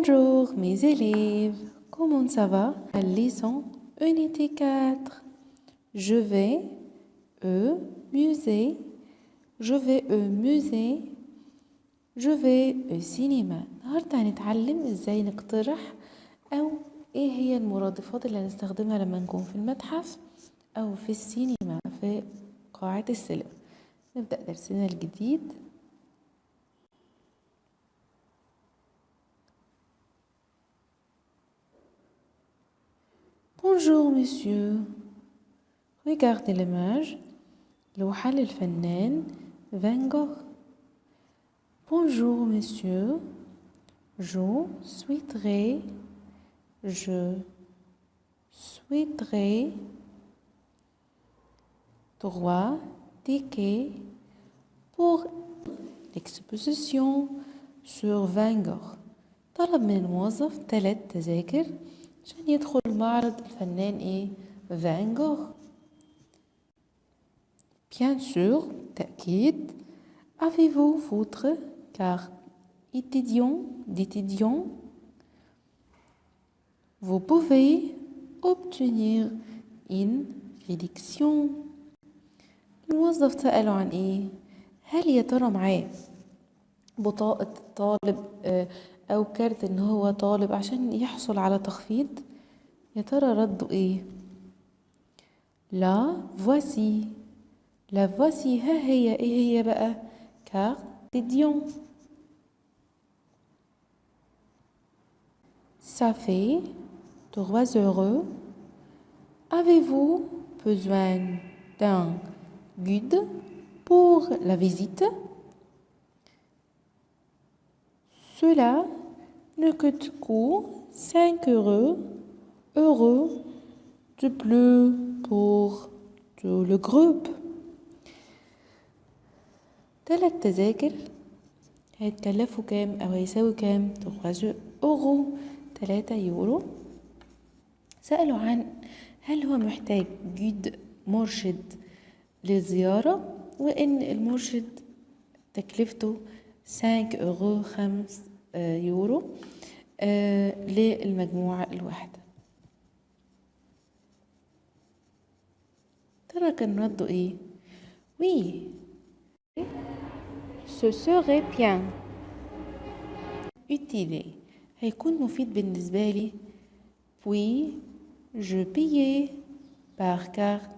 Bonjour mes élèves, comment ça va? Leçon Unité 4. Je vais au musée. Je vais au musée. Je vais au cinéma. النهاردة هنتعلم ازاي نقترح أو ايه هي المرادفات اللي هنستخدمها لما نكون في المتحف أو في السينما في قاعة السينما. نبدأ درسنا الجديد. Bonjour monsieur. Regardez l'image. لوحة للفنان فان جوخ. Bonjour monsieur. Je souhaiterais 3 tickets pour l'exposition sur Van Gogh. طلب من الموظف 3 تذاكر عشان يدخل معرض الفنان فان جوخ. Bien sûr, تأكيد. Avez-vous votre carte d'étudiant? Vous pouvez obtenir une réduction. الموظف سأله عن ايه؟ هل يا ترى معاه بطاقة طالب أو كارت إن هو طالب عشان يحصل على تخفيض؟ يا ترى رده ايه؟ لا voici ها هي ايه هي بقى؟ carte d'étudiant. Ça fait 3 €. Avez-vous besoin d'un guide pour la visite? Cela ne coûte que 5 euros de plus pour tout le groupe. 3 تذاكر هيتكلفوا كام أو هيساوي كام؟ 3 €. 3 يورو. سألوا عن هل هو محتاج جيد مرشد للزيارة، وإن المرشد تكلفته 5 يورو للمجموعة الواحدة. ترى كان رده ايه؟ Oui, ce serait bien. Utile هيكون مفيد بالنسبة لي. Puis je payais par carte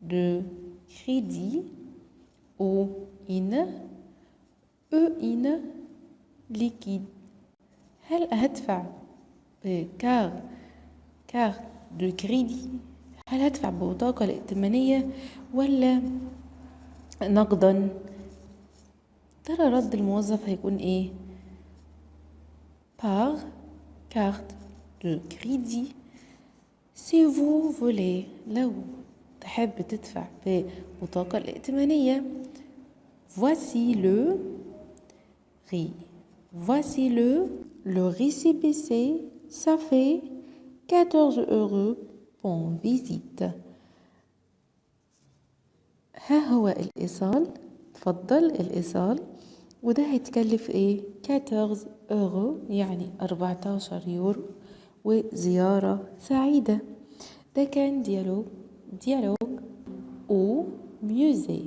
de crédit ou une liquide. هل هدفع بكارت دو كريدي؟ هل هدفع ببطاقة الائتمانية ولا نقدا؟ ترى رد الموظف هيكون ايه؟ par carte de crédit. Si vous voulez لو تحب تدفع ببطاقة الائتمانية. Voici le récépissé. Ça fait 14 € pour visite. ها هو الإيصال. تفضل الإيصال. وده هيتكلف ايه؟ 14 €، يعني 14 يورو، وزيارة سعيدة. ده كان ديالوج او ميوزي.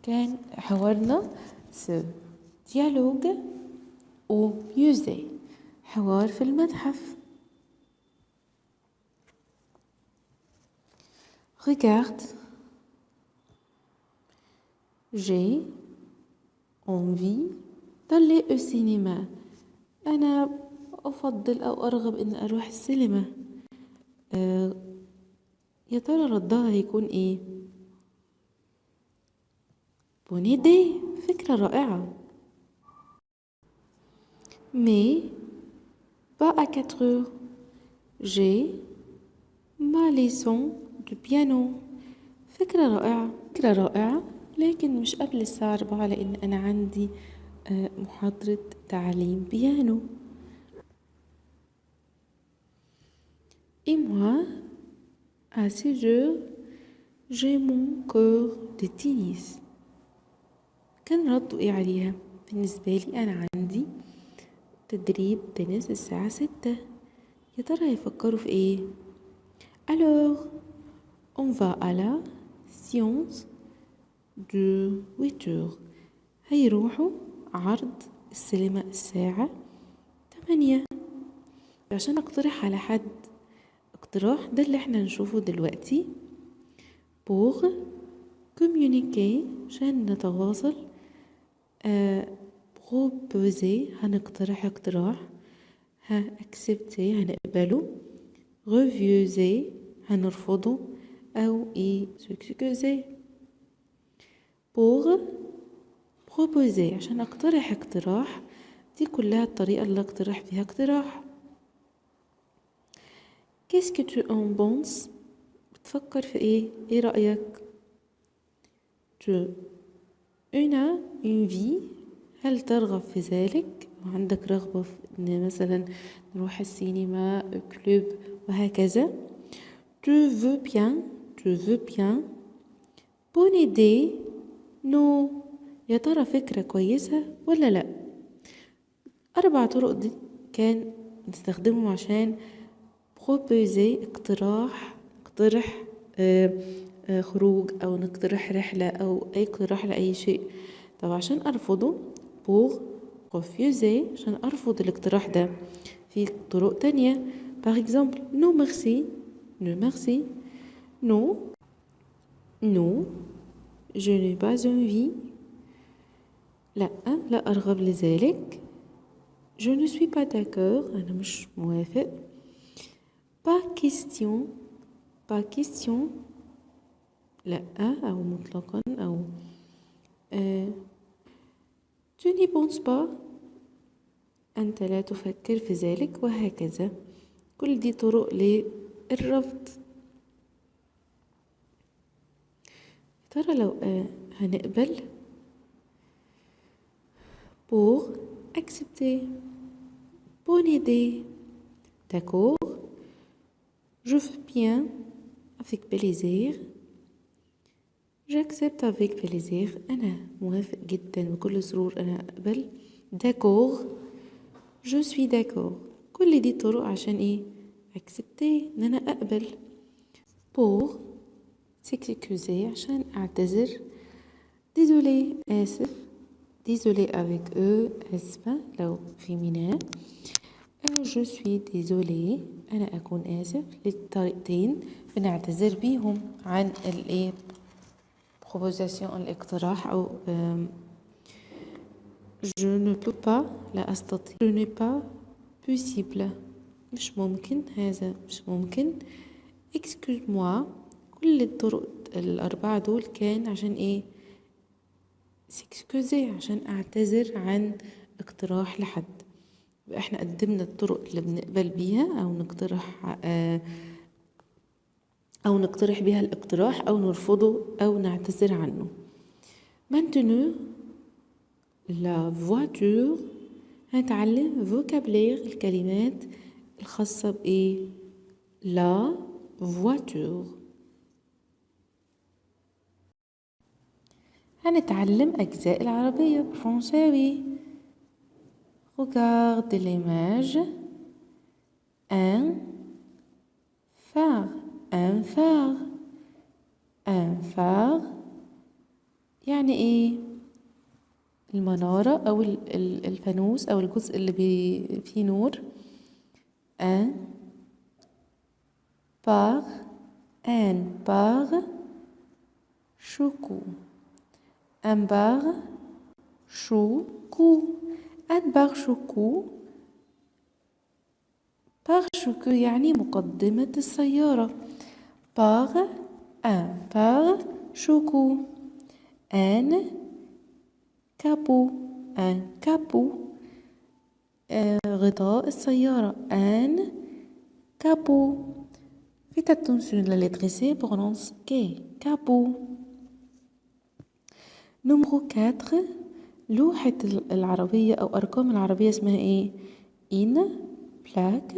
كان حوارنا ديالوج او ميوزي، حوار في المتحف. Regarde, j'ai envie d'aller au cinéma. أنا أفضل أو أرغب إن أروح السينما. يا ترى ردها هيكون إيه؟ Bonne idée، فكرة رائعة. Mais pas à 4 heures. J'ai ma leçon de piano. فكرة رائعة، لكن مش قبل الساعة 4 لأن أنا عندي محاضرة تعليم بيانو. Et moi, à 6 heures, j'ai mon cours de tennis. كان رده ايه عليها؟ بالنسبة لي أنا عندي تدريب تنس الساعة 6. يا ترى هيفكروا في ايه؟ Alors, on va à la séance de 8h. هيروحوا عرض السينما الساعة 8. عشان اقترح على حد اقتراح، ده اللي احنا نشوفه دلوقتي. pour communiquer عشان نتواصل. proposer هنقترح اقتراح. accepter هنقبله. refuser هنرفضه أو s'excuser. pour proposer عشان اقترح اقتراح، دي كلها الطريقة اللي اقترح فيها اقتراح. qu'est-ce que tu en penses؟ بتفكر في ايه رأيك؟ tu as une vie، هل ترغب في ذلك؟ وعندك رغبة في ان مثلا نروح السينما، كلوب وهكذا. tu veux bien. bonne idée. non. يا ترى فكرة كويسة ولا لا؟ 4 طرق دي كان نستخدمهم عشان proposer اقترح خروج او نقترح رحلة او اي اقتراح لأي شيء. طب عشان ارفضه pour refuser عشان ارفض الاقتراح ده في طرق تانية. par exemple non merci. non je n'ai pas envie. لا أرغب لذلك. je ne suis pas d'accord أنا مش موافق. pas question لا أو مطلقا أو tu n'y penses pas أنت لا تفكر في ذلك وهكذا. كل دي طرق للرفض. ترى لو هنقبل pour accepter. bonne idée. d'accord. je veux bien avec plaisir. j'accepte avec plaisir. أنا موافق جدا بكل سرور أنا أقبل. d'accord. je suis d'accord. كل دي طرق عشان accepter إن أنا أقبل. pour s'excuser عشان أعتذر. désolé آسف. désolé avec آسفة لو féminin. je suis désolé أنا أكون آسف. للطريقتين بنعتذر بيهم عن proposition الاقتراح أو je ne peux pas لا أستطيع. je n'ai pas possible مش ممكن، هذا مش ممكن. excuse-moi. كل الطرق 4 دول كان عشان s'excuser عشان أعتذر عن اقتراح لحد. يبقى احنا قدمنا الطرق اللي بنقبل بيها أو نقترح بيها الاقتراح أو نرفضه أو نعتذر عنه. maintenant la voiture هنتعلم vocabulaire الكلمات الخاصة la voiture. هنتعلم أجزاء العربية بالفرنساوي. regarde l'image. un phare يعني المنارة أو الفانوس أو الجزء اللي فيه نور. un bar choucou. un bar choucou. un bar choucou. bar choucou يعني مقدمة السيارة. un bar choucou. un capot غطاء السيارة. un capot. faites attention la lettre C prononce capot. numéro 4 لوحة العربية أو أرقام العربية اسمها une plaque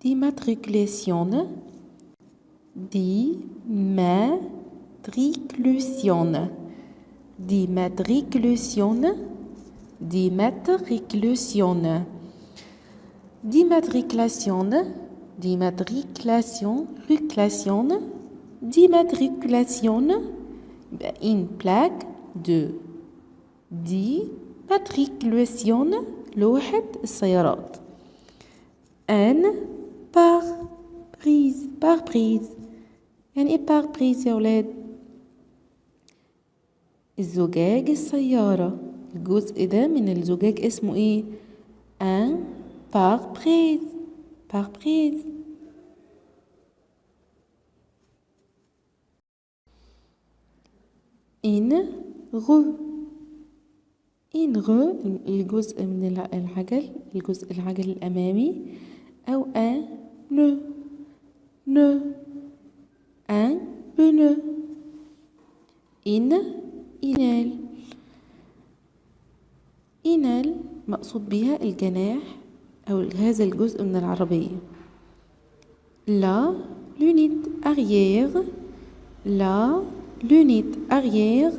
d'immatriculation. d'immatriculation d'immatriculation. D'immatriculation, d'immatriculation, d'immatriculation, une plaque de d'immatriculation لوحة السيارات. un pare-brise يعني ايه pare-brise يا ولاد؟ الزجاج السيارة، الجزء ده من الزجاج اسمه ايه؟ un pare-brise. pare-brise. une roue. une roue الجزء من العجل، الجزء العجل الأمامي، أو un pneu. un pneu. إنال. إنال مقصود بها الجناح أو هذا الجزء من العربية. la lunette arrière. la lunette arrière.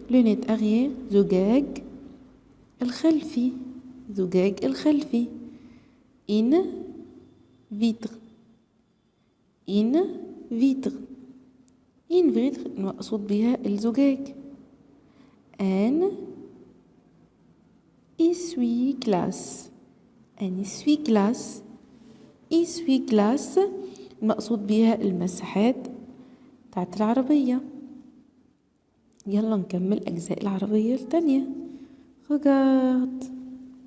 lunette arrière زجاج الخلفي. زجاج الخلفي. une vitre. une vitre. une vitre المقصود بها الزجاج. un essuie-glace. un essuie-glace. essuie-glace المقصود بها المساحات بتاعت العربية. يلا نكمل أجزاء العربية التانية. regarde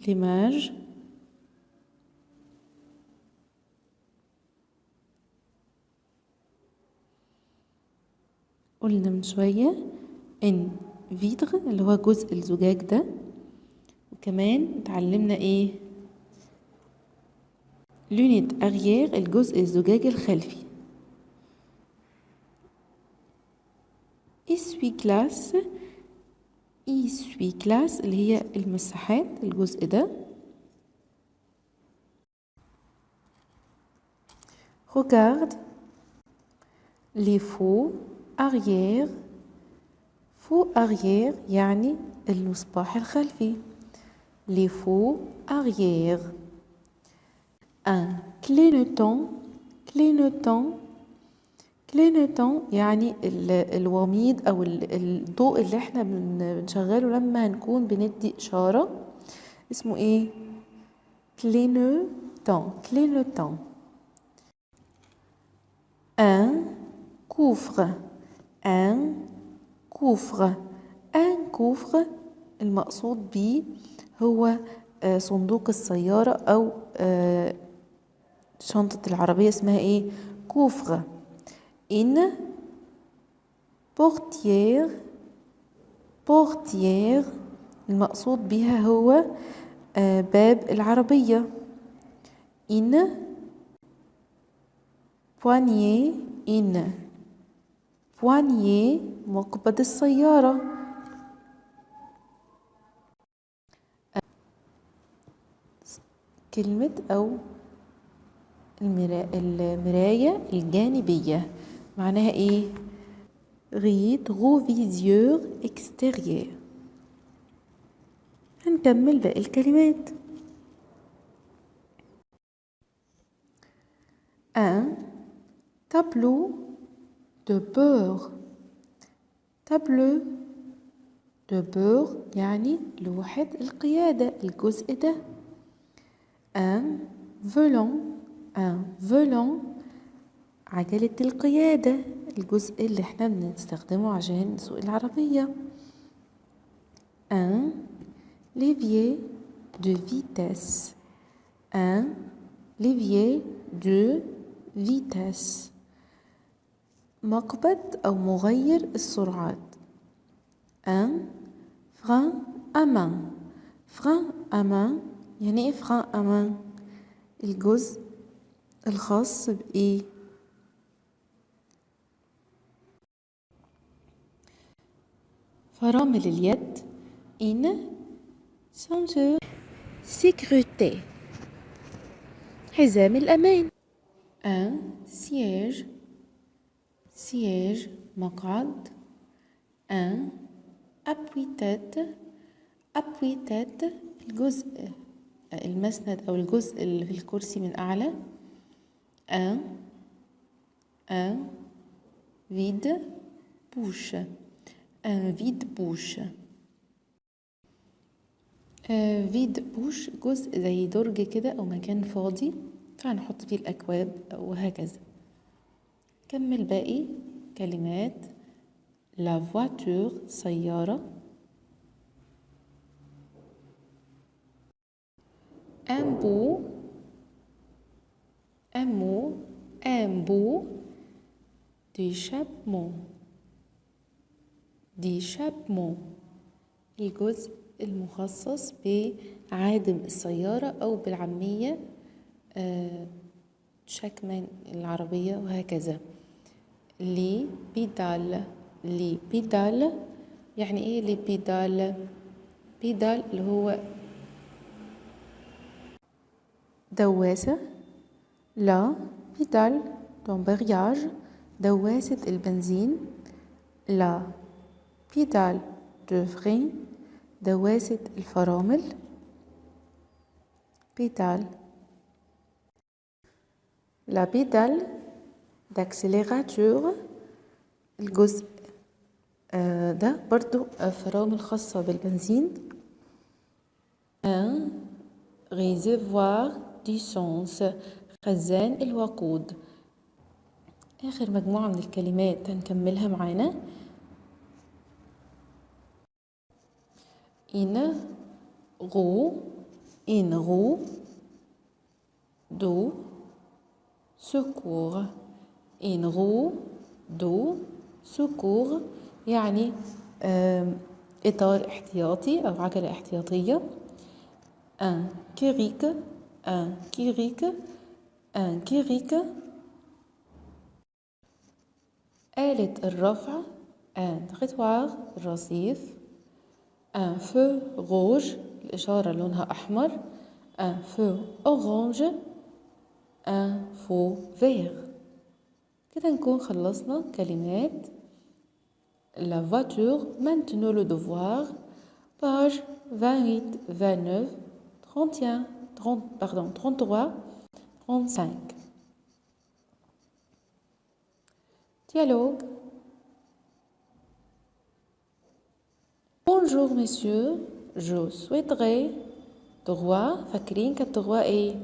l'image. قلنا من شوية ان فيتر اللي هو جزء الزجاج ده، وكمان اتعلمنا ايه؟ لونيت اريير الجزء الزجاج الخلفي. essuie-glace. essuie-glace اللي هي المساحات الجزء ده. regarde les feux arrière. feux arrière يعني المصباح الخلفي. les feux arrière. un clignotant. clignotant. clignotant يعني الوميض أو الضوء اللي احنا بنشغله لما هنكون بندي إشارة اسمه ايه؟ clignotant. clignotant. un coffre. un coffre. un coffre المقصود بيه هو صندوق السيارة أو شنطة العربية اسمها ايه؟ كوفر. une portière. portière المقصود بها هو باب العربية. une poignée. une poignée مقبض السيارة. كلمة أو المراية الجانبية معناها ايه؟ rétroviseur extérieur. هنكمل باقي الكلمات. un tableau de bord. tableau de bord يعني لوحة القيادة الجزء ده. un volant. un volant عجلة القيادة الجزء اللي احنا بنستخدمه عشان نسوق العربية. un levier de vitesse. un levier de vitesse مقبض أو مغير السرعات. un frein à main. frein à main يعني ايه frein à main؟ الجزء الخاص بإيه؟ فرامل اليد. une ceinture sécurité حزام الأمان. un siège. siège مقعد. un appuie tête appuie tête الجزء المسند أو الجزء اللي في الكرسي من أعلى un vide bouche un vide bouche vide bouche جزء زي درج كده أو مكان فاضي فهنحط فيه الأكواب وهكذا. كمل باقي كلمات la voiture سيارة un beau un mot un beau d'échappement d'échappement الجزء المخصص بعادم السيارة أو بالعامية شكمان العربية وهكذا. لي بيدال لي بيدال يعني ايه لي بيدال؟ بيدال اللي هو دواسة. لا بيدال دمبرياج دواسة البنزين. لا بيدال دو فرين دواسة الفرامل. بيدال لا بيدال d'accélérateur الجزء ده برضو فرامل خاصة بالبنزين. un réservoir d'essence خزان الوقود. آخر مجموعة من الكلمات هنكملها معانا. une roue d'eau secours une roue d'eau secours يعني إطار احتياطي أو عجلة احتياطية. un كيريك آلة الرفع un trottoir الرصيف. un feu rouge الإشارة لونها أحمر. un feu orange un feu vert. كده نكون خلصنا كلمات la voiture maintenant le devoir page 28 29 31 33 35. Dialogue. Bonjour monsieur, je souhaiterais droit فاكرين كانت droit ايه؟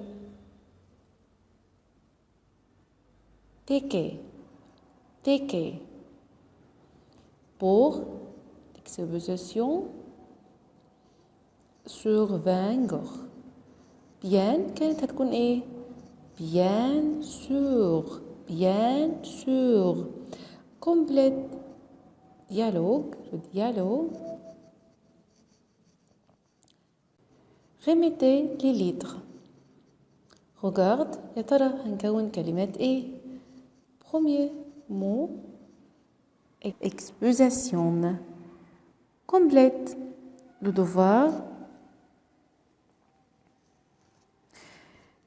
ticket pour l'exposition sur Van Gogh. bien كانت هتكون ايه؟ bien sûr complète dialogue le dialogue. remettez les lettres. regarde يا ترى هنكون كلمات ايه؟ premier mot exposition complète le devoir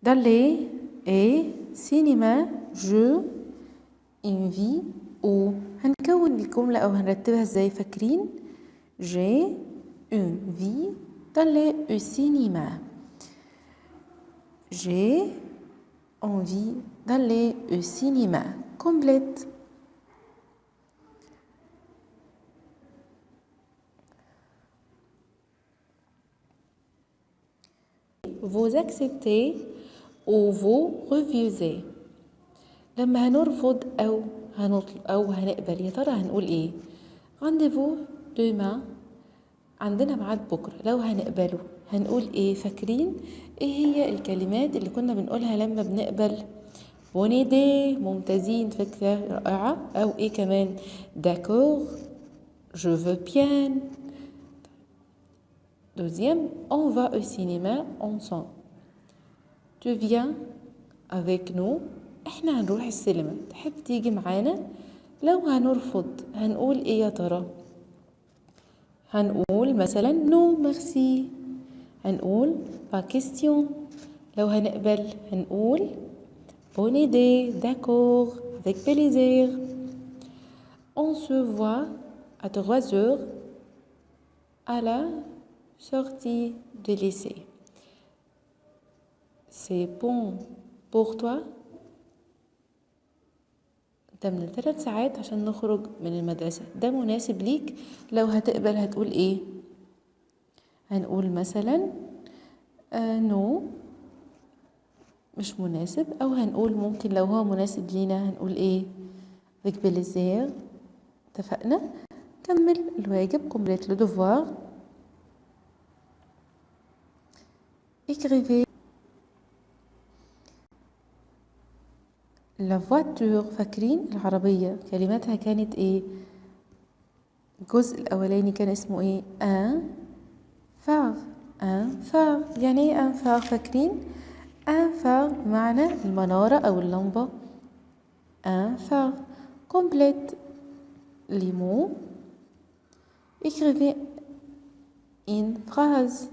d'aller et cinéma jeu une vie ou هنكون الجملة أو هنرتبها ازاي فاكرين؟ j'ai une vie d'aller au cinéma. j'ai envie d'aller au cinéma. complète. vous acceptez ou vous refusez. لما هنرفض أو هنطلب أو هنقبل يا ترى هنقول إيه؟ rendez-vous demain عندنا ميعاد بكرة. لو هنقبله هنقول إيه؟ فاكرين إيه هي الكلمات اللي كنا بنقولها لما بنقبل؟ bonne idée ممتازين فكرة رائعة. أو إيه كمان؟ d'accord je veux bien. deuxième on va au cinéma ensemble. tu viens avec nous احنا هنروح السينما تحب تيجي معانا. لو هنرفض هنقول ايه يا ترى؟ هنقول مثلا نو ميرسي. هنقول با كيستيون. لو هنقبل هنقول bonne idée d'accord avec plaisir. on se voit à 3 heures à la sortie du lycée. C'est bon pour toi. ده من 3 ساعات عشان نخرج من المدرسة. ده مناسب ليك. لو هتقبل هتقول ايه؟ هنقول مثلا نو مش مناسب، او هنقول ممكن لو هو مناسب لينا هنقول ايه؟ avec plaisir. اتفقنا؟ كمل الواجب. complète le devoir. écrivez la voiture. فاكرين العربية كلماتها كانت ايه؟ الجزء الاولاني كان اسمه ايه؟ un phare. un phare يعني ايه un phare؟ فاكرين un phare بمعنى المنارة او اللمبة. un phare. complète les mots. écrivez une phrase.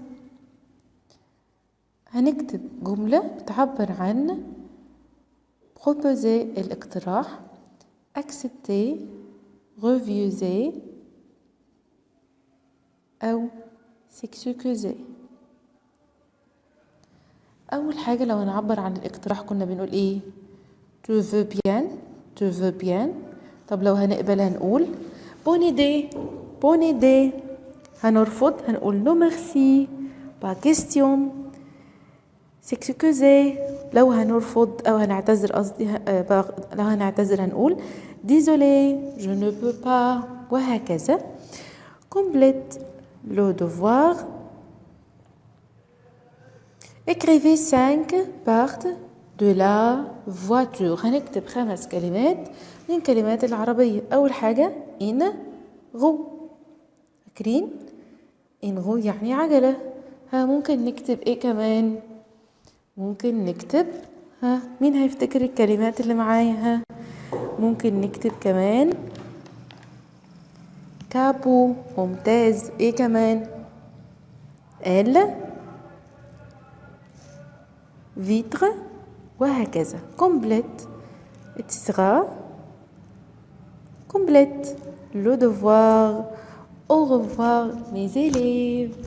هنكتب جملة بتعبر عن proposer الاقتراح، accepter، refuser أو s'excuser. أول حاجة لو هنعبر عن الاقتراح كنا بنقول إيه؟ tu veux bien، tu veux bien. طب لو هنقبل هنقول bonne idée، bonne idée. هنرفض هنقول non merci، pas question، s'excuser. لو هنرفض أو هنعتذر قصدي لو هنعتذر هنقول désolé، je ne peux pas، وهكذا. complète le devoir. écrivez 5 parts de la voiture. هنكتب 5 كلمات من كلمات العربية. أول حاجة إن غو. فاكرين إن غو يعني عجلة. ممكن نكتب إيه كمان؟ ممكن نكتب مين هيفتكر الكلمات اللي معايا؟ ممكن نكتب كمان كابو. ممتاز. ايه كمان؟ فيتر وهكذا. complète. اتسغى. complète le devoir. au revoir mes élèves.